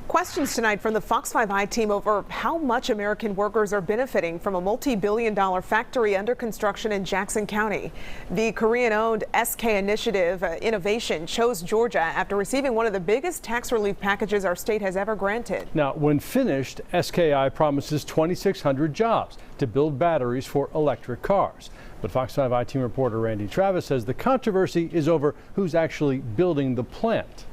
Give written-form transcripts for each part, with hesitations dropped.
Questions tonight from the Fox 5i team over how much American workers are benefiting from a multi-billion-dollar factory under construction in Jackson County. The Korean-owned SK Initiative Innovation chose Georgia after receiving one of the biggest tax relief packages our state has ever granted. Now, when finished, SKI promises 2,600 jobs to build batteries for electric cars. But Fox 5i team reporter Randy Travis says the controversy is over who's actually building the plant.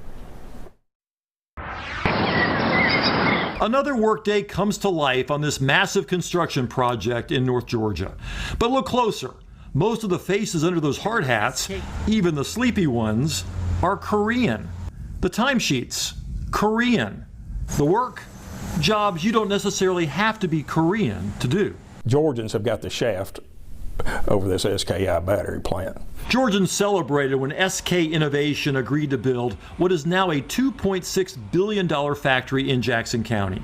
Another workday comes to life on this massive construction project in North Georgia. But look closer. Most of the faces under those hard hats, even the sleepy ones, are Korean. The timesheets, Korean. The work, jobs you don't necessarily have to be Korean to do. Georgians have got the shaft over this SKI battery plant. Georgians celebrated when SK Innovation agreed to build what is now a $2.6 billion factory in Jackson County.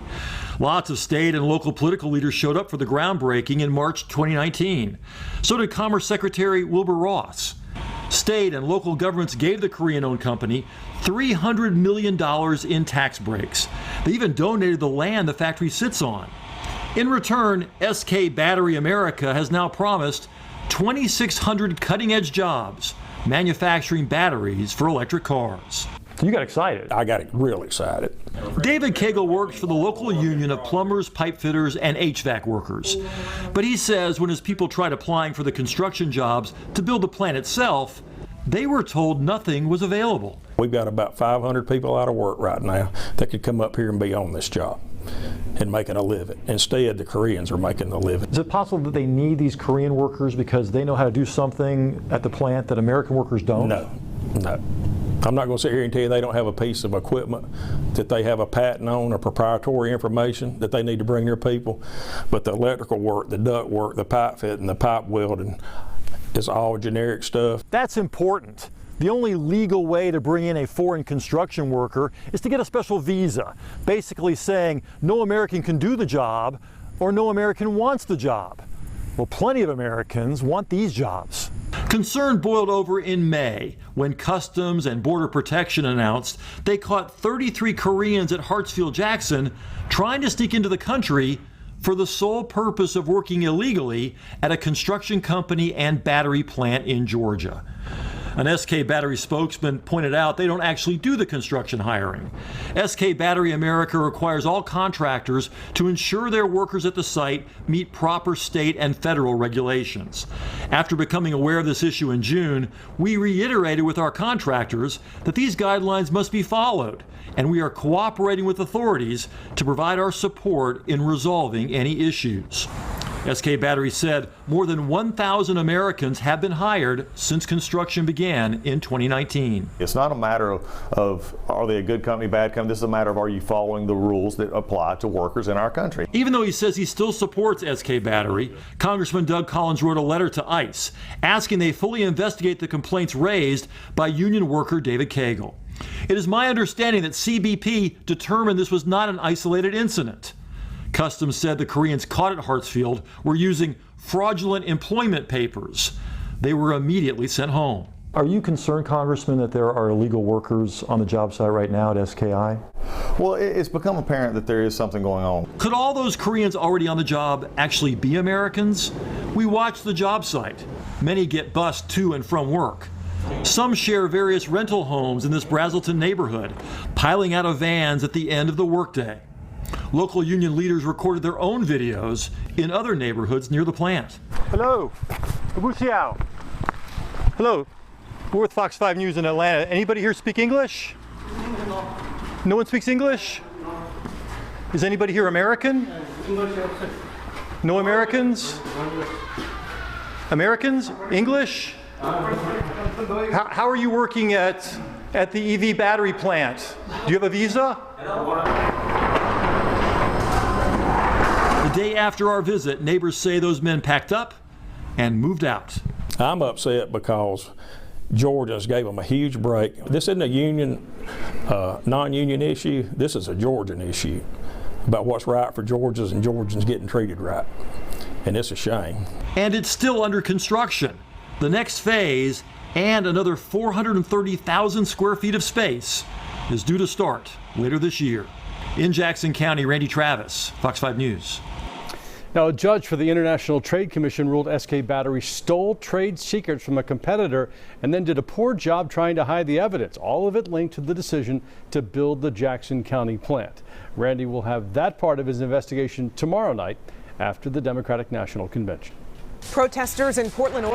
Lots of state and local political leaders showed up for the groundbreaking in March 2019. So did Commerce Secretary Wilbur Ross. State and local governments gave the Korean-owned company $300 million in tax breaks. They even donated the land the factory sits on. In return, SK Battery America has now promised 2,600 cutting-edge jobs manufacturing batteries for electric cars. You got excited. I got real excited. David Cagle works for the local union of plumbers, pipe fitters, and HVAC workers. But he says when his people tried applying for the construction jobs to build the plant itself, they were told nothing was available. We've got about 500 people out of work right now that could come up here and be on this job and making a living. Instead, the Koreans are making the living. Is it possible that they need these Korean workers because they know how to do something at the plant that American workers don't? No. I'm not going to sit here and tell you they don't have a piece of equipment that they have a patent on or proprietary information that they need to bring their people. But the electrical work, the duct work, the pipe fitting, the pipe welding is all generic stuff. That's important. The only legal way to bring in a foreign construction worker is to get a special visa, basically saying no American can do the job or no American wants the job. Well, plenty of Americans want these jobs. Concern boiled over in May when Customs and Border Protection announced they caught 33 Koreans at Hartsfield-Jackson trying to sneak into the country for the sole purpose of working illegally at a construction company and battery plant in Georgia. An SK Battery spokesman pointed out they don't actually do the construction hiring. SK Battery America requires all contractors to ensure their workers at the site meet proper state and federal regulations. After becoming aware of this issue in June, we reiterated with our contractors that these guidelines must be followed, and we are cooperating with authorities to provide our support in resolving any issues. SK Battery said more than 1,000 Americans have been hired since construction began in 2019. It's not a matter of are they a good company, bad company. This is a matter of are you following the rules that apply to workers in our country. Even though he says he still supports SK Battery, Congressman Doug Collins wrote a letter to ICE asking they fully investigate the complaints raised by union worker David Cagle. It is my understanding that CBP determined this was not an isolated incident. Customs said the Koreans caught at Hartsfield were using fraudulent employment papers. They were immediately sent home. Are you concerned, Congressman, that there are illegal workers on the job site right now at SKI? Well, it's become apparent that there is something going on. Could all those Koreans already on the job actually be Americans? We watch the job site. Many get bused to and from work. Some share various rental homes in this Brazelton neighborhood, piling out of vans at the end of the workday. Local union leaders recorded their own videos in other neighborhoods near the plant. Hello. Hello. We're with Fox 5 News in Atlanta. Anybody here speak English? No one speaks English? Is anybody here American? No Americans? Americans? English? How are you working at the EV battery plant? Do you have a visa? The day after our visit, neighbors say those men packed up and moved out. I'm upset because Georgians gave them a huge break. This isn't a union, non-union issue. This is a Georgian issue about what's right for Georgians and Georgians getting treated right. And it's a shame. And it's still under construction. The next phase and another 430,000 square feet of space is due to start later this year. In Jackson County, Randy Travis, Fox 5 News. Now, a judge for the International Trade Commission ruled SK Battery stole trade secrets from a competitor and then did a poor job trying to hide the evidence. All of it linked to the decision to build the Jackson County plant. Randy will have that part of his investigation tomorrow night after the Democratic National Convention. Protesters in Portland,